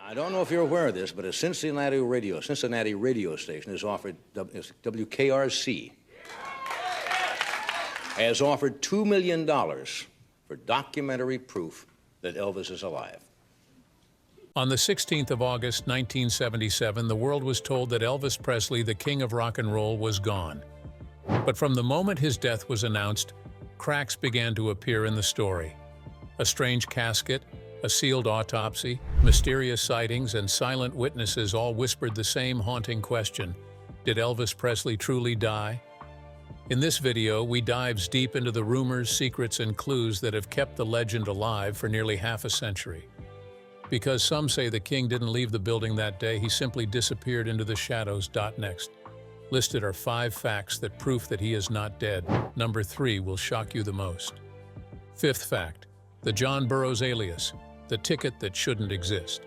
I don't know if you're aware of this, but a Cincinnati radio station has offered, WKRC, has offered $2 million for documentary proof that Elvis is alive. On the 16th of August, 1977, the world was told that Elvis Presley, the king of rock and roll, was gone. But from the moment his death was announced, cracks began to appear in the story. A strange casket, a sealed autopsy, mysterious sightings, and silent witnesses all whispered the same haunting question: did Elvis Presley truly die? In this video, we dives deep into the rumors, secrets, and clues that have kept the legend alive for nearly half a century. Because some say the king didn't leave the building that day, he simply disappeared into the shadows. Next, listed are 5 facts that prove that he is not dead. Number 3 will shock you the most. 5th fact: the John Burroughs alias, the ticket that shouldn't exist.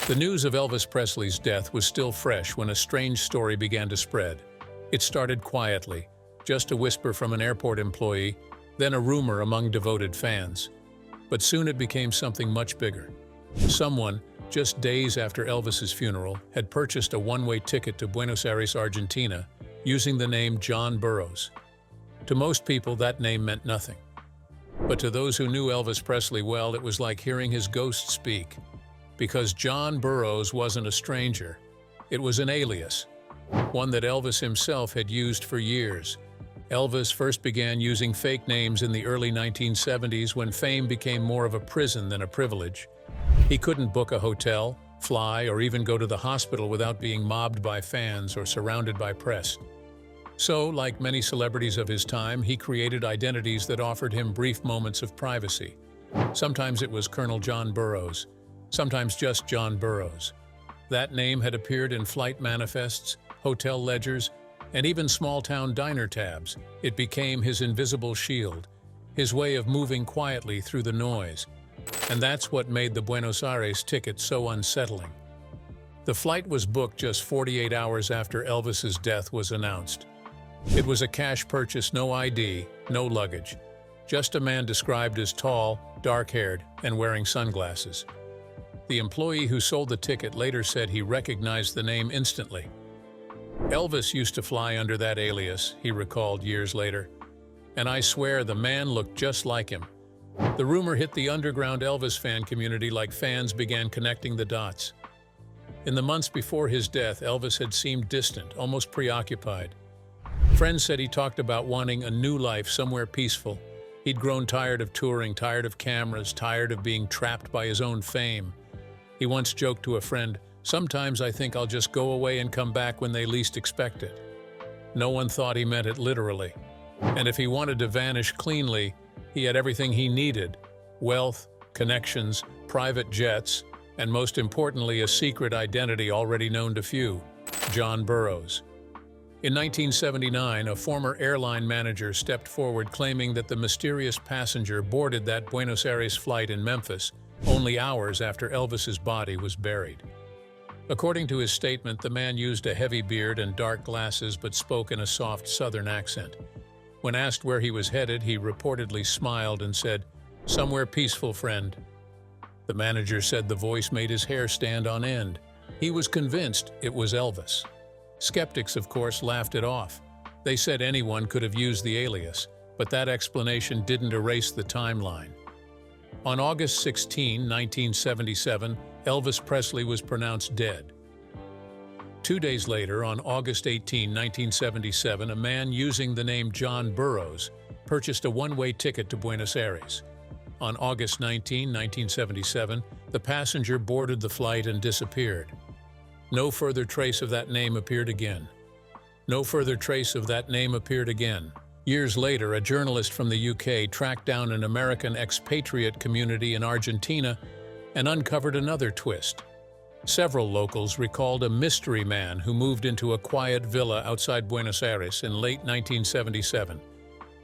The news of Elvis Presley's death was still fresh when a strange story began to spread. It started quietly, just a whisper from an airport employee, then a rumor among devoted fans. But soon it became something much bigger. Someone, just days after Elvis's funeral, had purchased a one-way ticket to Buenos Aires, Argentina, using the name John Burroughs. To most people, that name meant nothing. But to those who knew Elvis Presley well, it was like hearing his ghost speak. Because John Burroughs wasn't a stranger. It was an alias, one that Elvis himself had used for years. Elvis first began using fake names in the early 1970s when fame became more of a prison than a privilege. He couldn't book a hotel, fly, or even go to the hospital without being mobbed by fans or surrounded by press. So, like many celebrities of his time, he created identities that offered him brief moments of privacy. Sometimes it was Colonel John Burroughs, sometimes just John Burroughs. That name had appeared in flight manifests, hotel ledgers, and even small-town diner tabs. It became his invisible shield, his way of moving quietly through the noise. And that's what made the Buenos Aires ticket so unsettling. The flight was booked just 48 hours after Elvis's death was announced. It was a cash purchase, no ID, no luggage. Just a man described as tall, dark-haired, and wearing sunglasses. The employee who sold the ticket later said he recognized the name instantly. Elvis used to fly under that alias, he recalled years later. And I swear the man looked just like him. The rumor hit the underground Elvis fan community like fans began connecting the dots. In the months before his death, Elvis had seemed distant, almost preoccupied. Friends said he talked about wanting a new life somewhere peaceful. He'd grown tired of touring, tired of cameras, tired of being trapped by his own fame. He once joked to a friend, "Sometimes I think I'll just go away and come back when they least expect it." No one thought he meant it literally. And if he wanted to vanish cleanly, he had everything he needed: wealth, connections, private jets, and most importantly, a secret identity already known to few: John Burroughs. In 1979, a former airline manager stepped forward claiming that the mysterious passenger boarded that Buenos Aires flight in Memphis only hours after Elvis's body was buried. According to his statement, the man used a heavy beard and dark glasses but spoke in a soft Southern accent. When asked where he was headed, he reportedly smiled and said, "Somewhere peaceful, friend." The manager said the voice made his hair stand on end. He was convinced it was Elvis. Skeptics, of course, laughed it off. They said anyone could have used the alias, but that explanation didn't erase the timeline. On August 16, 1977, Elvis Presley was pronounced dead. 2 days later, on August 18, 1977, a man using the name John Burroughs purchased a one-way ticket to Buenos Aires. On August 19, 1977, the passenger boarded the flight and disappeared. No further trace of that name appeared again. No further trace of that name appeared again. Years later, a journalist from the UK tracked down an American expatriate community in Argentina and uncovered another twist. Several locals recalled a mystery man who moved into a quiet villa outside Buenos Aires in late 1977.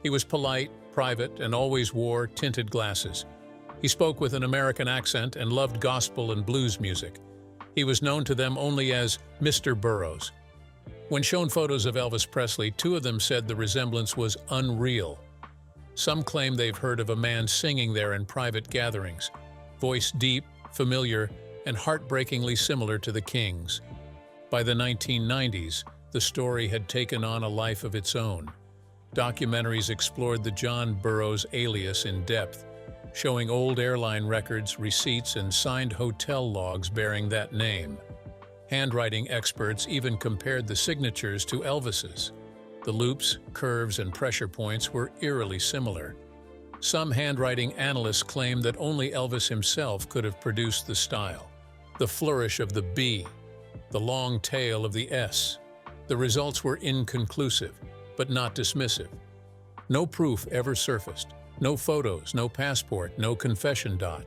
He was polite, private, and always wore tinted glasses. He spoke with an American accent and loved gospel and blues music. He was known to them only as Mr. Burroughs. When shown photos of Elvis Presley, 2 of them said the resemblance was unreal. Some claim they've heard of a man singing there in private gatherings, voice deep, familiar, and heartbreakingly similar to the King's. By the 1990s, the story had taken on a life of its own. Documentaries explored the John Burroughs alias in depth, showing old airline records, receipts, and signed hotel logs bearing that name. Handwriting experts even compared the signatures to Elvis's. The loops, curves, and pressure points were eerily similar. Some handwriting analysts claimed that only Elvis himself could have produced the style. The flourish of the B, the long tail of the S. The results were inconclusive, but not dismissive. No proof ever surfaced. No photos, no passport, no confession dot.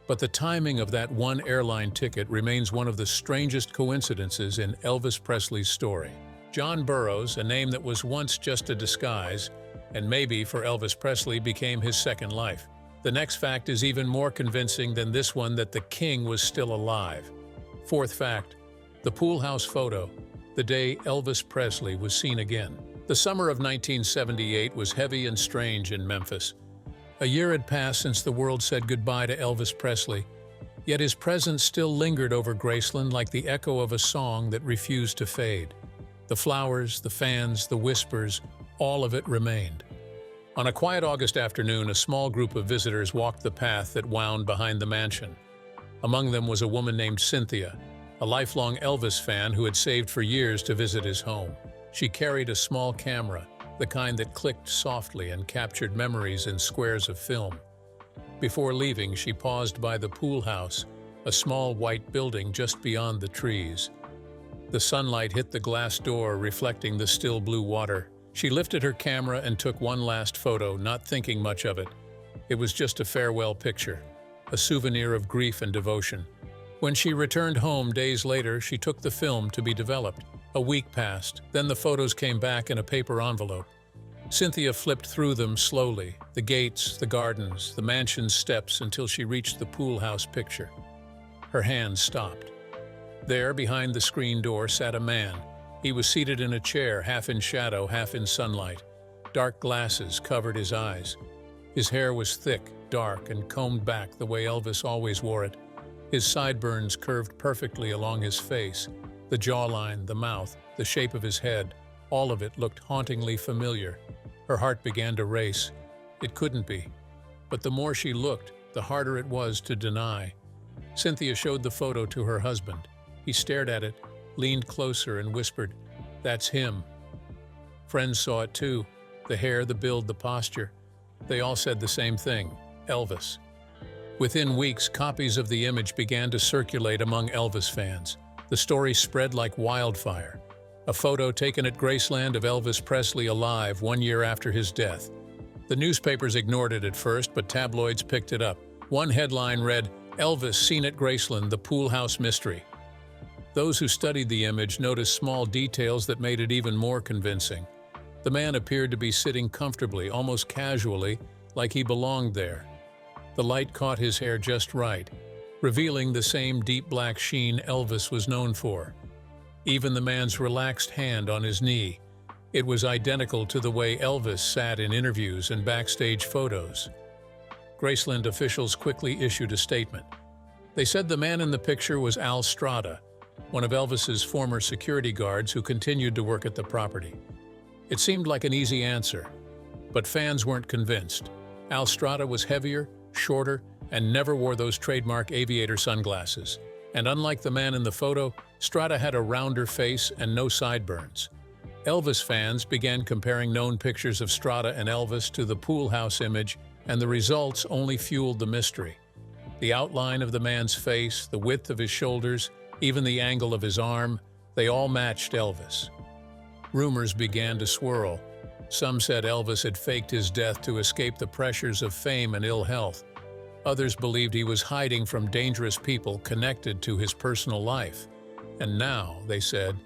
But the timing of that one airline ticket remains one of the strangest coincidences in Elvis Presley's story. John Burroughs, a name that was once just a disguise, and maybe for Elvis Presley became his second life. The next fact is even more convincing than this one, that the King was still alive. Fourth fact, the pool house photo, the day Elvis Presley was seen again. The summer of 1978 was heavy and strange in Memphis. A year had passed since the world said goodbye to Elvis Presley, yet his presence still lingered over Graceland like the echo of a song that refused to fade. The flowers, the fans, the whispers, all of it remained. On a quiet August afternoon, a small group of visitors walked the path that wound behind the mansion. Among them was a woman named Cynthia, a lifelong Elvis fan who had saved for years to visit his home. She carried a small camera, the kind that clicked softly and captured memories in squares of film. Before leaving, she paused by the pool house, a small white building just beyond the trees. The sunlight hit the glass door, reflecting the still blue water. She lifted her camera and took one last photo, not thinking much of it. It was just a farewell picture, a souvenir of grief and devotion. When she returned home days later, she took the film to be developed. A week passed, then the photos came back in a paper envelope. Cynthia flipped through them slowly, the gates, the gardens, the mansion's steps, until she reached the pool house picture. Her hand stopped. There, behind the screen door, sat a man. He was seated in a chair, half in shadow, half in sunlight. Dark glasses covered his eyes. His hair was thick, dark, and combed back the way Elvis always wore it. His sideburns curved perfectly along his face. The jawline, the mouth, the shape of his head, all of it looked hauntingly familiar. Her heart began to race. It couldn't be. But the more she looked, the harder it was to deny. Cynthia showed the photo to her husband. He stared at it, leaned closer, and whispered, "That's him." Friends saw it too. The hair, the build, the posture. They all said the same thing: Elvis. Within weeks, copies of the image began to circulate among Elvis fans. The story spread like wildfire. A photo taken at Graceland of Elvis Presley alive 1 year after his death. The newspapers ignored it at first, but tabloids picked it up. One headline read, "Elvis seen at Graceland, the pool house mystery." Those who studied the image noticed small details that made it even more convincing. The man appeared to be sitting comfortably, almost casually, like he belonged there. The light caught his hair just right, revealing the same deep black sheen Elvis was known for. Even the man's relaxed hand on his knee. It was identical to the way Elvis sat in interviews and backstage photos. Graceland officials quickly issued a statement. They said the man in the picture was Al Strada, one of Elvis's former security guards who continued to work at the property. It seemed like an easy answer, but fans weren't convinced. Al Strada was heavier, shorter, and never wore those trademark aviator sunglasses. And unlike the man in the photo, Strada had a rounder face and no sideburns. Elvis fans began comparing known pictures of Strada and Elvis to the pool house image, and the results only fueled the mystery. The outline of the man's face, the width of his shoulders, even the angle of his arm, they all matched Elvis. Rumors began to swirl. Some said Elvis had faked his death to escape the pressures of fame and ill health. Others believed he was hiding from dangerous people connected to his personal life. And now, they said,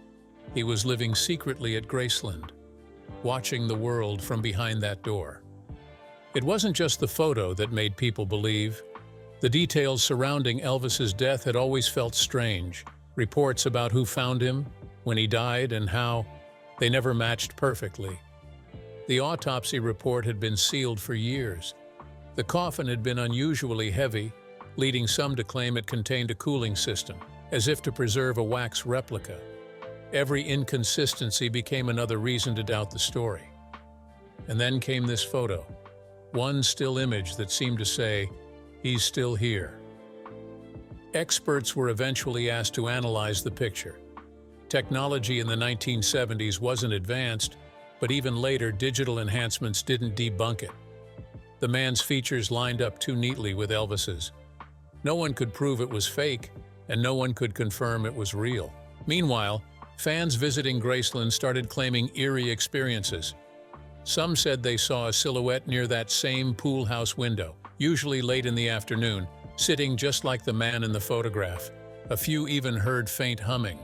he was living secretly at Graceland, watching the world from behind that door. It wasn't just the photo that made people believe. The details surrounding Elvis's death had always felt strange. Reports about who found him, when he died, and how, they never matched perfectly. The autopsy report had been sealed for years. The coffin had been unusually heavy, leading some to claim it contained a cooling system, as if to preserve a wax replica. Every inconsistency became another reason to doubt the story. And then came this photo, one still image that seemed to say, "He's still here." Experts were eventually asked to analyze the picture. Technology in the 1970s wasn't advanced, but even later digital enhancements didn't debunk it. The man's features lined up too neatly with Elvis's. No one could prove it was fake, and no one could confirm it was real. Meanwhile, fans visiting Graceland started claiming eerie experiences. Some said they saw a silhouette near that same pool house window, usually late in the afternoon, sitting just like the man in the photograph. A few even heard faint humming,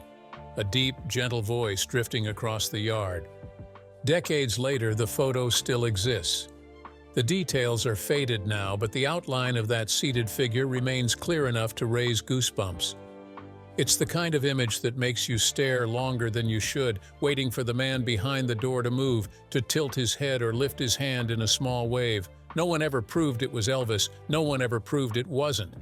a deep, gentle voice drifting across the yard. Decades later, the photo still exists. The details are faded now, but the outline of that seated figure remains clear enough to raise goosebumps. It's the kind of image that makes you stare longer than you should, waiting for the man behind the door to move, to tilt his head or lift his hand in a small wave. No one ever proved it was Elvis. No one ever proved it wasn't.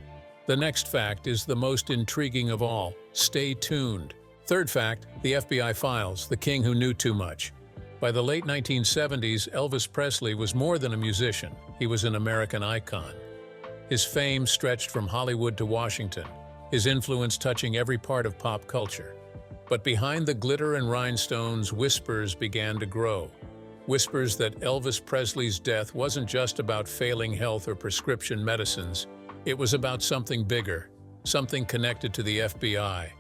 The next fact is the most intriguing of all. Stay tuned. Third fact, the FBI files, the king who knew too much. By the late 1970s, Elvis Presley was more than a musician. He was an American icon. His fame stretched from Hollywood to Washington, his influence touching every part of pop culture. But behind the glitter and rhinestones, whispers began to grow. Whispers that Elvis Presley's death wasn't just about failing health or prescription medicines. It was about something bigger, something connected to the FBI.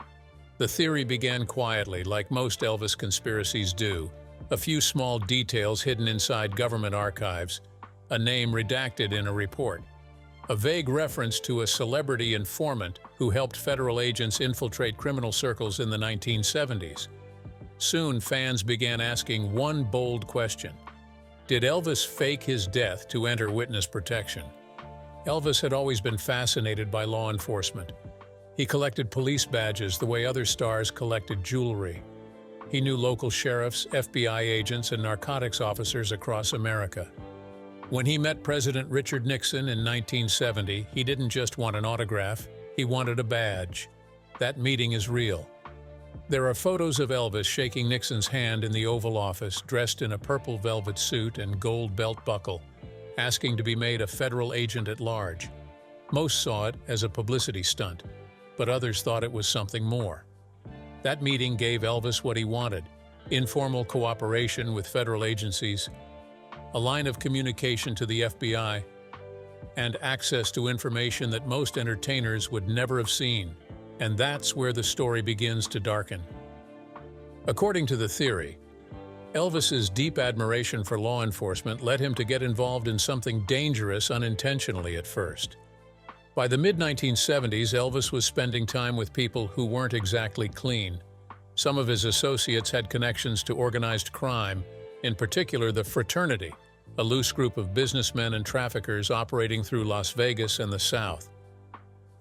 The theory began quietly, like most Elvis conspiracies do. A few small details hidden inside government archives, a name redacted in a report, a vague reference to a celebrity informant who helped federal agents infiltrate criminal circles in the 1970s. Soon, fans began asking one bold question. Did Elvis fake his death to enter witness protection? Elvis had always been fascinated by law enforcement. He collected police badges the way other stars collected jewelry. He knew local sheriffs, FBI agents, and narcotics officers across America. When he met President Richard Nixon in 1970, he didn't just want an autograph, he wanted a badge. That meeting is real. There are photos of Elvis shaking Nixon's hand in the Oval Office, dressed in a purple velvet suit and gold belt buckle, asking to be made a federal agent at large. Most saw it as a publicity stunt, but others thought it was something more. That meeting gave Elvis what he wanted: informal cooperation with federal agencies, a line of communication to the FBI, and access to information that most entertainers would never have seen. And that's where the story begins to darken. According to the theory, Elvis's deep admiration for law enforcement led him to get involved in something dangerous unintentionally at first. By the mid-1970s, Elvis was spending time with people who weren't exactly clean. Some of his associates had connections to organized crime, in particular the Fraternity, a loose group of businessmen and traffickers operating through Las Vegas and the South.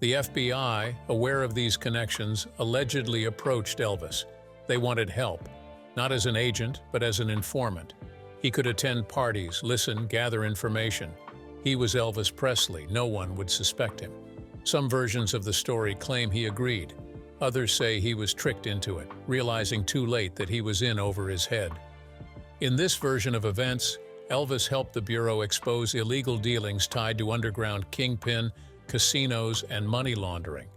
The FBI, aware of these connections, allegedly approached Elvis. They wanted help, not as an agent, but as an informant. He could attend parties, listen, gather information. He was Elvis Presley. No one would suspect him. Some versions of the story claim he agreed. Others say he was tricked into it, realizing too late that he was in over his head. In this version of events, Elvis helped the Bureau expose illegal dealings tied to underground kingpin, casinos, and money laundering.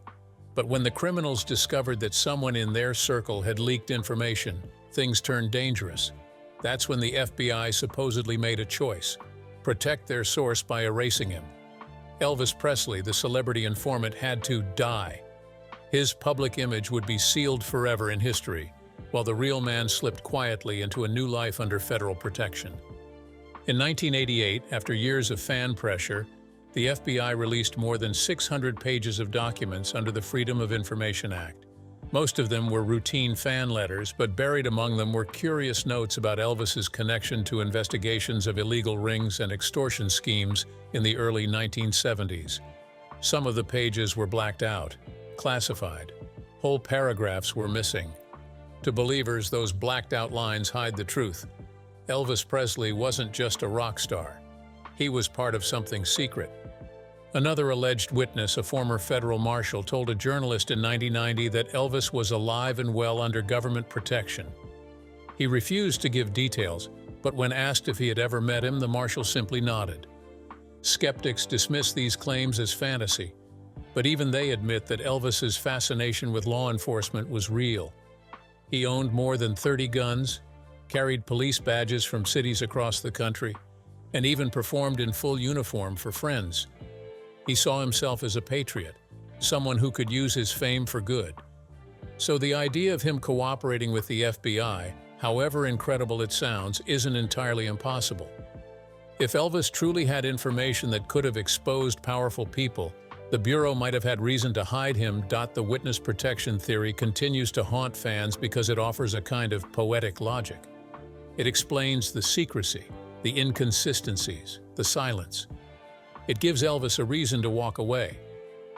But when the criminals discovered that someone in their circle had leaked information, things turned dangerous. That's when the FBI supposedly made a choice: protect their source by erasing him. Elvis Presley, the celebrity informant, had to die. His public image would be sealed forever in history, while the real man slipped quietly into a new life under federal protection. In 1988, after years of fan pressure, the FBI released more than 600 pages of documents under the Freedom of Information Act. Most of them were routine fan letters, but buried among them were curious notes about Elvis's connection to investigations of illegal rings and extortion schemes in the early 1970s. Some of the pages were blacked out, classified. Whole paragraphs were missing. To believers, those blacked-out lines hide the truth. Elvis Presley wasn't just a rock star. He was part of something secret. Another alleged witness, a former federal marshal, told a journalist in 1990 that Elvis was alive and well under government protection. He refused to give details, but when asked if he had ever met him, the marshal simply nodded. Skeptics dismiss these claims as fantasy, but even they admit that Elvis's fascination with law enforcement was real. He owned more than 30 guns, carried police badges from cities across the country, and even performed in full uniform for friends. He saw himself as a patriot, someone who could use his fame for good. So the idea of him cooperating with the FBI, however incredible it sounds, isn't entirely impossible. If Elvis truly had information that could have exposed powerful people, the Bureau might have had reason to hide him. The witness protection theory continues to haunt fans because it offers a kind of poetic logic. It explains the secrecy, the inconsistencies, the silence. It gives Elvis a reason to walk away,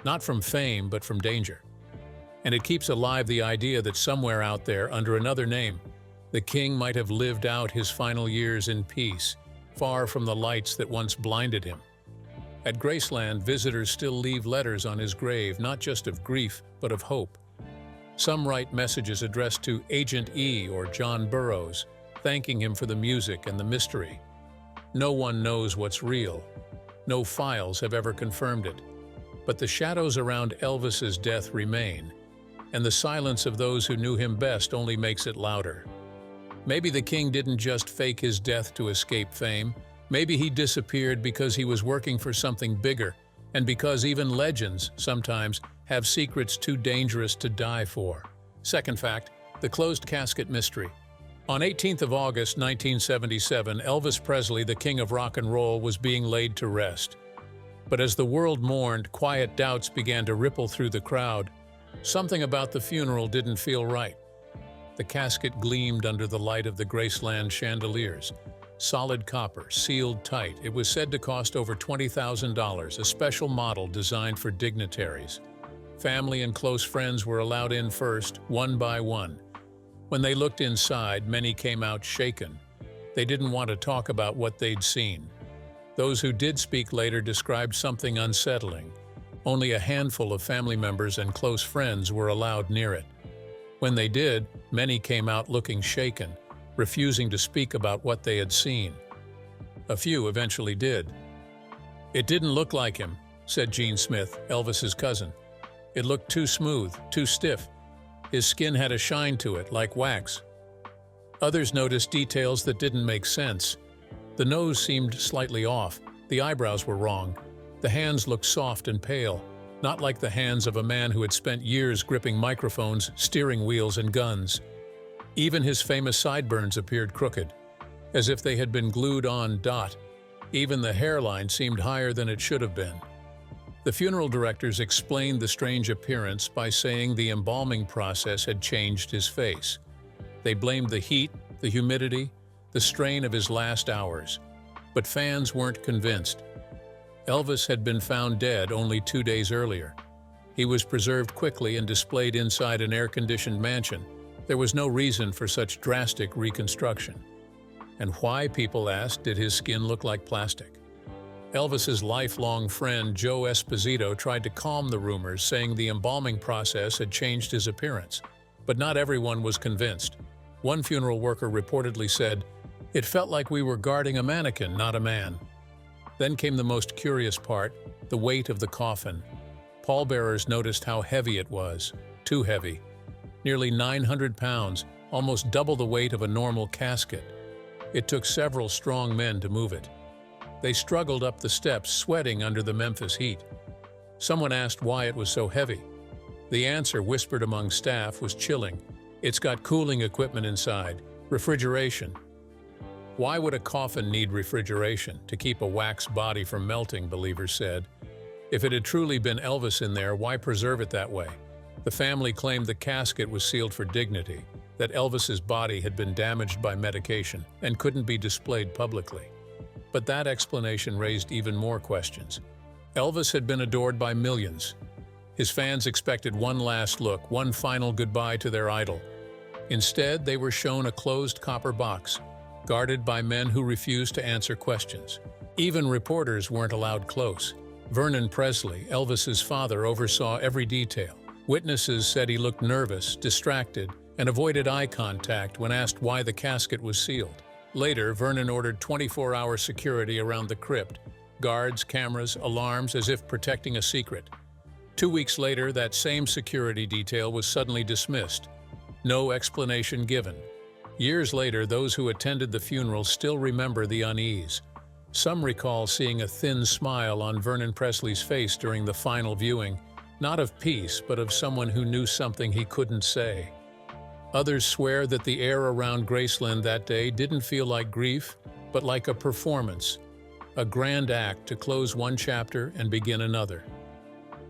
not from fame, but from danger. And it keeps alive the idea that somewhere out there, under another name, the king might have lived out his final years in peace, far from the lights that once blinded him. At Graceland, visitors still leave letters on his grave, not just of grief, but of hope. Some write messages addressed to Agent E or John Burroughs, thanking him for the music and the mystery. No one knows what's real. No files have ever confirmed it. But the shadows around Elvis's death remain, and the silence of those who knew him best only makes it louder. Maybe the king didn't just fake his death to escape fame. Maybe he disappeared because he was working for something bigger, and because even legends, sometimes, have secrets too dangerous to die for. Second fact, the closed casket mystery. On 18th of August 1977, Elvis Presley, the king of rock and roll, was being laid to rest. But as the world mourned, quiet doubts began to ripple through the crowd. Something about the funeral didn't feel right. The casket gleamed under the light of the Graceland chandeliers. Solid copper, sealed tight. It was said to cost over $20,000, a special model designed for dignitaries. Family and close friends were allowed in first, one by one. When they looked inside, many came out shaken. They didn't want to talk about what they'd seen. Those who did speak later described something unsettling. Only a handful of family members and close friends were allowed near it. When they did, many came out looking shaken, refusing to speak about what they had seen. A few eventually did. "It didn't look like him," said Gene Smith, Elvis's cousin. "It looked too smooth, too stiff. His skin had a shine to it, like wax." Others noticed details that didn't make sense. The nose seemed slightly off, the eyebrows were wrong, the hands looked soft and pale, not like the hands of a man who had spent years gripping microphones, steering wheels, and guns. Even his famous sideburns appeared crooked, as if they had been glued on. Even the hairline seemed higher than it should have been. The funeral directors explained the strange appearance by saying the embalming process had changed his face. They blamed the heat, the humidity, the strain of his last hours. But fans weren't convinced. Elvis had been found dead only 2 days earlier. He was preserved quickly and displayed inside an air-conditioned mansion. There was no reason for such drastic reconstruction. And why, people asked, did his skin look like plastic? Elvis's lifelong friend Joe Esposito tried to calm the rumors, saying the embalming process had changed his appearance. But not everyone was convinced. One funeral worker reportedly said, "It felt like we were guarding a mannequin, not a man." Then came the most curious part, the weight of the coffin. Pallbearers noticed how heavy it was, too heavy. Nearly 900 pounds, almost double the weight of a normal casket. It took several strong men to move it. They struggled up the steps, sweating under the Memphis heat. Someone asked why it was so heavy. The answer, whispered among staff, was chilling. "It's got cooling equipment inside, refrigeration." Why would a coffin need refrigeration? To keep a wax body from melting, believers said. If it had truly been Elvis in there, why preserve it that way? The family claimed the casket was sealed for dignity, that Elvis's body had been damaged by medication and couldn't be displayed publicly. But that explanation raised even more questions. Elvis had been adored by millions. His fans expected one last look, one final goodbye to their idol. Instead, they were shown a closed copper box, guarded by men who refused to answer questions. Even reporters weren't allowed close. Vernon Presley, Elvis's father, oversaw every detail. Witnesses said he looked nervous, distracted, and avoided eye contact when asked why the casket was sealed. Later, Vernon ordered 24-hour security around the crypt, guards, cameras, alarms, as if protecting a secret. 2 weeks later, that same security detail was suddenly dismissed. No explanation given. Years later, those who attended the funeral still remember the unease. Some recall seeing a thin smile on Vernon Presley's face during the final viewing, not of peace, but of someone who knew something he couldn't say. Others swear that the air around Graceland that day didn't feel like grief, but like a performance, a grand act to close one chapter and begin another.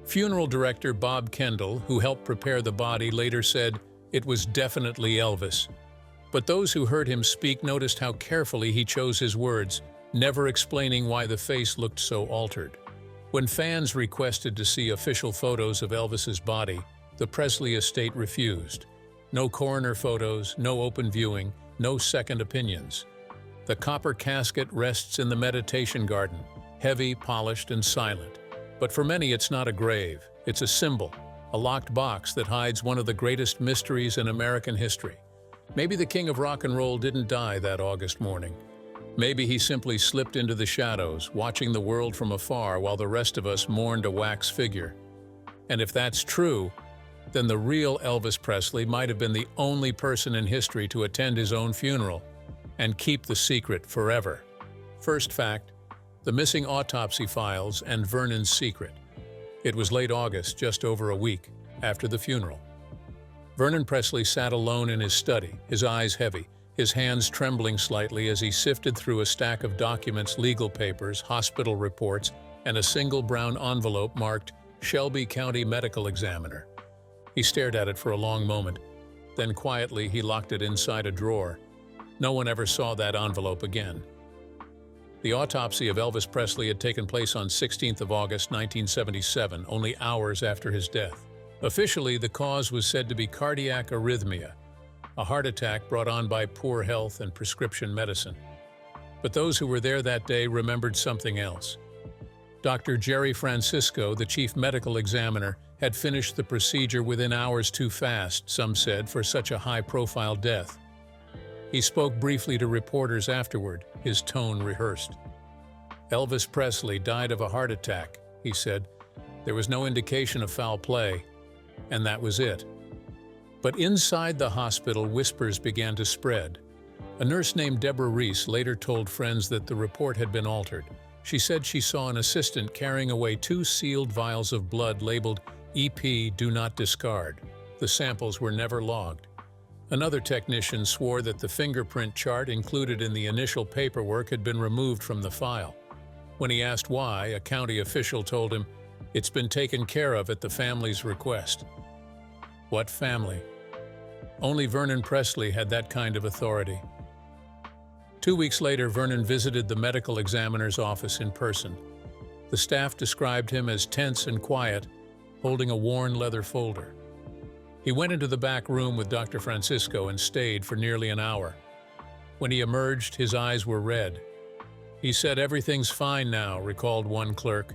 Funeral director Bob Kendall, who helped prepare the body, later said, "It was definitely Elvis." But those who heard him speak noticed how carefully he chose his words, never explaining why the face looked so altered. When fans requested to see official photos of Elvis's body, the Presley estate refused. No coroner photos, no open viewing, no second opinions. The copper casket rests in the meditation garden, heavy, polished, and silent. But for many, it's not a grave. It's a symbol, a locked box that hides one of the greatest mysteries in American history. Maybe the king of rock and roll didn't die that August morning. Maybe he simply slipped into the shadows, watching the world from afar while the rest of us mourned a wax figure. And if that's true, then the real Elvis Presley might have been the only person in history to attend his own funeral and keep the secret forever. First fact, the missing autopsy files and Vernon's secret. It was late August, just over a week after the funeral. Vernon Presley sat alone in his study, his eyes heavy, his hands trembling slightly as he sifted through a stack of documents, legal papers, hospital reports, and a single brown envelope marked Shelby County Medical Examiner. He stared at it for a long moment. Then quietly he locked it inside a drawer. No one ever saw that envelope again. The autopsy of Elvis Presley had taken place on 16th of August, 1977, only hours after his death. Officially, the cause was said to be cardiac arrhythmia, a heart attack brought on by poor health and prescription medicine. But those who were there that day remembered something else. Dr. Jerry Francisco, the chief medical examiner, had finished the procedure within hours too fast, some said, for such a high-profile death. He spoke briefly to reporters afterward, his tone rehearsed. "Elvis Presley died of a heart attack," he said. "There was no indication of foul play, and that was it." But inside the hospital, whispers began to spread. A nurse named Deborah Reese later told friends that the report had been altered. She said she saw an assistant carrying away 2 sealed vials of blood labeled EP Do Not Discard. The samples were never logged. Another technician swore that the fingerprint chart included in the initial paperwork had been removed from the file. When he asked why, a county official told him, "It's been taken care of at the family's request." What family? Only Vernon Presley had that kind of authority. 2 weeks later, Vernon visited the medical examiner's office in person. The staff described him as tense and quiet, holding a worn leather folder. He went into the back room with Dr. Francisco and stayed for nearly an hour. When he emerged, his eyes were red. "He said everything's fine now," recalled one clerk.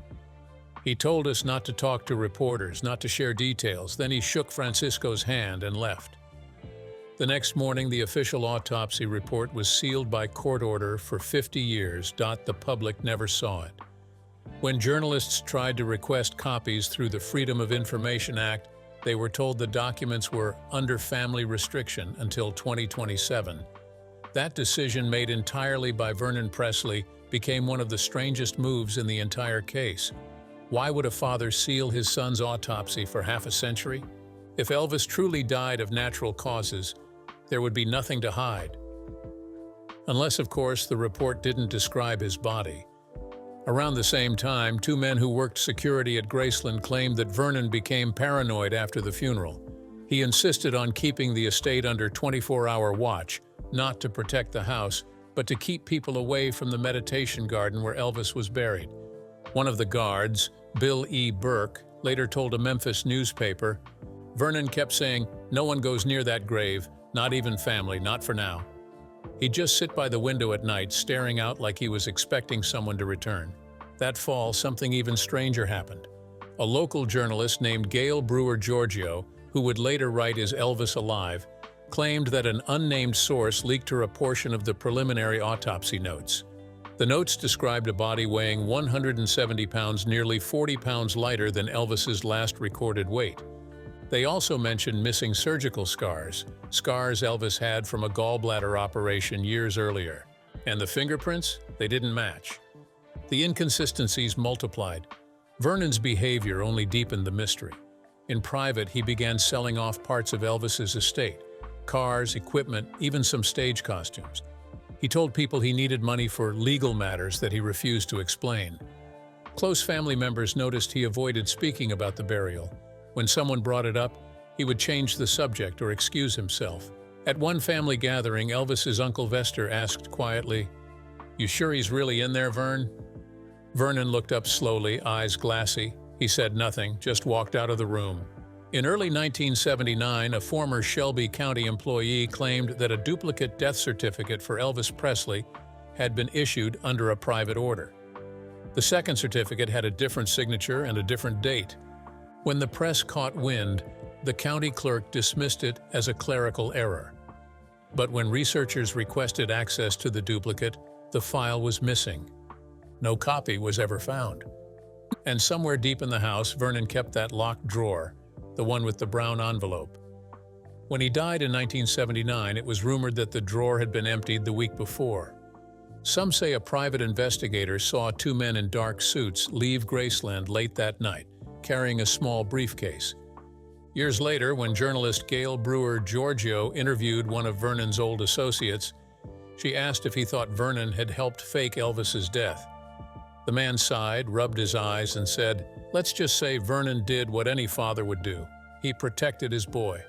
"He told us not to talk to reporters, not to share details. Then he shook Francisco's hand and left." The next morning, the official autopsy report was sealed by court order for 50 years. The public never saw it. When journalists tried to request copies through the Freedom of Information Act, they were told the documents were under family restriction until 2027. That decision, made entirely by Vernon Presley, became one of the strangest moves in the entire case. Why would a father seal his son's autopsy for half a century? If Elvis truly died of natural causes, there would be nothing to hide. Unless, of course, the report didn't describe his body. Around the same time, 2 men who worked security at Graceland claimed that Vernon became paranoid after the funeral. He insisted on keeping the estate under 24-hour watch, not to protect the house, but to keep people away from the meditation garden where Elvis was buried. One of the guards, Bill E. Burke, later told a Memphis newspaper, "Vernon kept saying, 'No one goes near that grave, not even family, not for now.' He'd just sit by the window at night, staring out like he was expecting someone to return." That fall, something even stranger happened. A local journalist named Gail Brewer Giorgio, who would later write Is Elvis Alive?, claimed that an unnamed source leaked her a portion of the preliminary autopsy notes. The notes described a body weighing 170 pounds, nearly 40 pounds lighter than Elvis's last recorded weight. They also mentioned missing surgical scars Elvis had from a gallbladder operation years earlier. And the fingerprints? They didn't match. The inconsistencies multiplied. Vernon's behavior only deepened the mystery. In private, he began selling off parts of Elvis's estate, cars, equipment, even some stage costumes. He told people he needed money for legal matters that he refused to explain. Close family members noticed he avoided speaking about the burial. When someone brought it up, he would change the subject or excuse himself. At one family gathering, Elvis's Uncle Vester asked quietly, "You sure he's really in there, Vern?" Vernon looked up slowly, eyes glassy. He said nothing, just walked out of the room. In early 1979, a former Shelby County employee claimed that a duplicate death certificate for Elvis Presley had been issued under a private order. The second certificate had a different signature and a different date. When the press caught wind, the county clerk dismissed it as a clerical error. But when researchers requested access to the duplicate, the file was missing. No copy was ever found. And somewhere deep in the house, Vernon kept that locked drawer, the one with the brown envelope. When he died in 1979, it was rumored that the drawer had been emptied the week before. Some say a private investigator saw two men in dark suits leave Graceland late that night, carrying a small briefcase. Years later, when journalist Gail Brewer Giorgio interviewed one of Vernon's old associates, she asked if he thought Vernon had helped fake Elvis's death. The man sighed, rubbed his eyes, and said, "Let's just say Vernon did what any father would do. He protected his boy."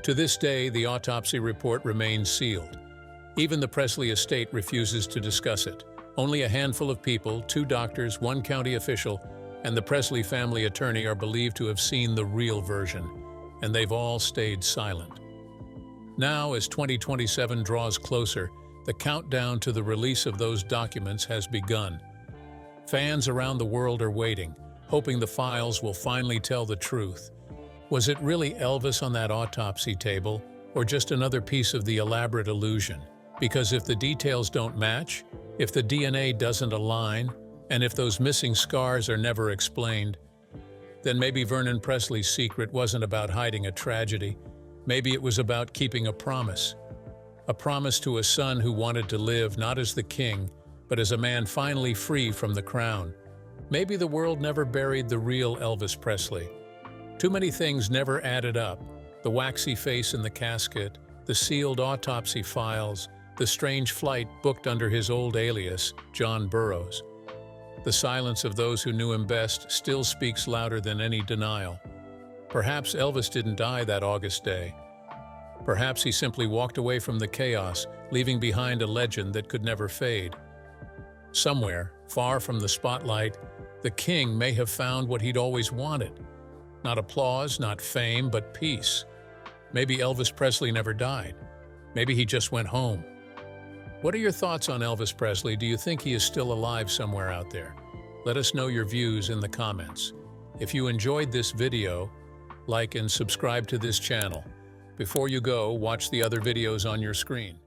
To this day, the autopsy report remains sealed. Even the Presley estate refuses to discuss it. Only a handful of people, 2 doctors, 1 county official, and the Presley family attorney are believed to have seen the real version, and they've all stayed silent. Now, as 2027 draws closer, the countdown to the release of those documents has begun. Fans around the world are waiting, hoping the files will finally tell the truth. Was it really Elvis on that autopsy table, or just another piece of the elaborate illusion? Because if the details don't match, if the DNA doesn't align, and if those missing scars are never explained, then maybe Vernon Presley's secret wasn't about hiding a tragedy. Maybe it was about keeping a promise to a son who wanted to live not as the king, but as a man finally free from the crown. Maybe the world never buried the real Elvis Presley. Too many things never added up. The waxy face in the casket, the sealed autopsy files, the strange flight booked under his old alias, John Burroughs. The silence of those who knew him best still speaks louder than any denial. Perhaps Elvis didn't die that August day. Perhaps he simply walked away from the chaos, leaving behind a legend that could never fade. Somewhere, far from the spotlight, the king may have found what he'd always wanted. Not applause, not fame, but peace. Maybe Elvis Presley never died. Maybe he just went home. What are your thoughts on Elvis Presley? Do you think he is still alive somewhere out there? Let us know your views in the comments. If you enjoyed this video, like and subscribe to this channel. Before you go, watch the other videos on your screen.